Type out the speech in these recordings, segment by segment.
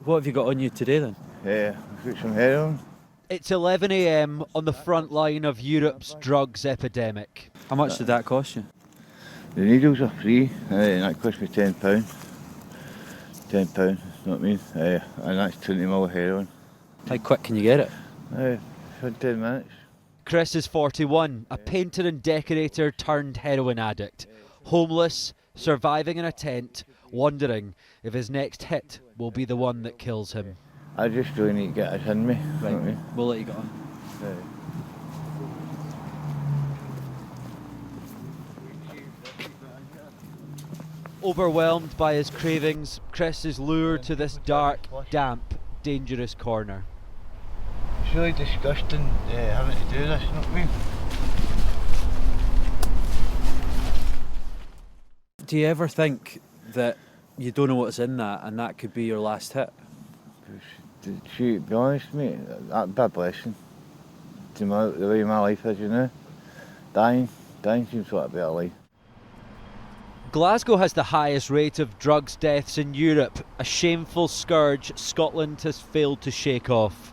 What have you got on you today then? I've got some heroin. It's 11 a.m. on the front line of Europe's drugs epidemic. How much did that cost you? The needles are free, and that cost me £10. £10, you know what I mean? And that's 20 ml of heroin. How quick can you get it? For 10 minutes. Chris is 41, a painter and decorator turned heroin addict. Homeless, surviving in a tent, wondering if his next hit will be the one that kills him. I just really need to get it in me. Right, You know what I mean? we'll let you go on. Overwhelmed by his cravings, Chris is lured to this dark, damp, dangerous corner. It's really disgusting having to do this, you know what I mean? Do you ever think that you don't know what's in that and that could be your last hit? To be honest, mate, that'd be a blessing. To the way my life is, you know. Dying seems like a better life. Glasgow has the highest rate of drugs deaths in Europe, a shameful scourge Scotland has failed to shake off.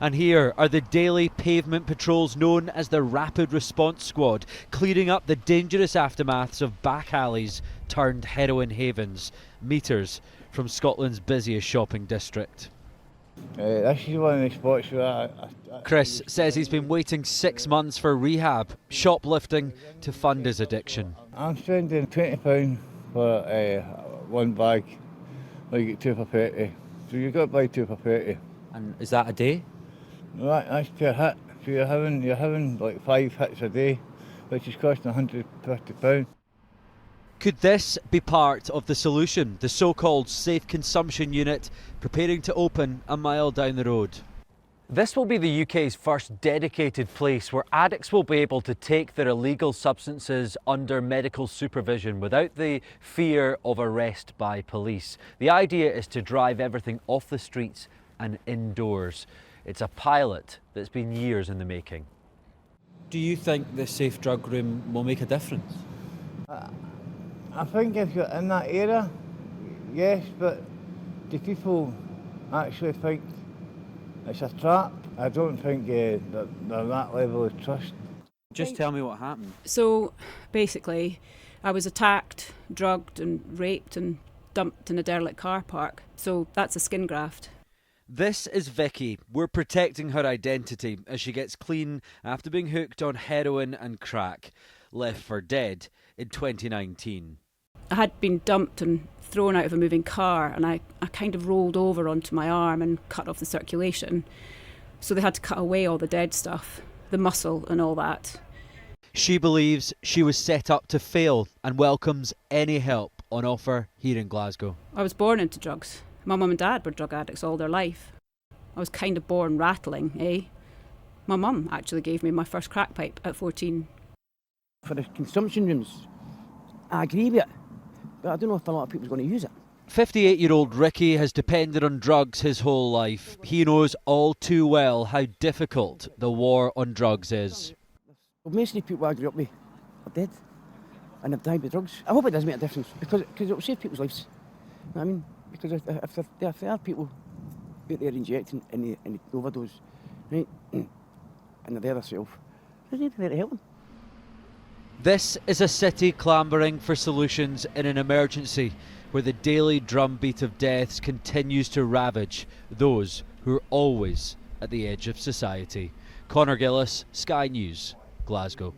And here are the daily pavement patrols known as the Rapid Response Squad, clearing up the dangerous aftermaths of back alleys turned heroin havens, metres from Scotland's busiest shopping district. This is one of the spots where Chris says he's been waiting 6 months for rehab, shoplifting to fund his addiction. I'm spending £20 for one bag. You get 2 for petty. So you've got to buy 2 for petty. And is that a day? That's per hit. So you're having like 5 hits a day, which is costing £150. Could this be part of the solution? The so-called safe consumption unit preparing to open a mile down the road. This will be the UK's first dedicated place where addicts will be able to take their illegal substances under medical supervision without the fear of arrest by police. The idea is to drive everything off the streets and indoors. It's a pilot that's been years in the making. Do you think the safe drug room will make a difference? I think if you're in that area, yes, but do people actually think it's a trap? I don't think they're that level of trust. Just tell me what happened. So basically, I was attacked, drugged and raped and dumped in a derelict car park. So that's a skin graft. This is Vicky. We're protecting her identity as she gets clean after being hooked on heroin and crack, left for dead in 2019. I had been dumped and thrown out of a moving car, and I kind of rolled over onto my arm and cut off the circulation. So they had to cut away all the dead stuff, the muscle and all that. She believes she was set up to fail and welcomes any help on offer here in Glasgow. I was born into drugs. My mum and dad were drug addicts all their life. I was kind of born rattling, eh? My mum actually gave me my first crack pipe at 14. For the consumption rooms, I agree with it, but I don't know if a lot of people's going to use it. 58-year-old Ricky has depended on drugs his whole life. He knows all too well how difficult the war on drugs is. Well, most of the people I grew up with are dead and have died with drugs. I hope it does make a difference because it will save people's lives. You know what I mean? Because if there are people out there injecting and they overdose, right, and they're there themselves, there's need to help them. This is a city clambering for solutions in an emergency where the daily drumbeat of deaths continues to ravage those who are always at the edge of society. Conor Gillies, Sky News, Glasgow.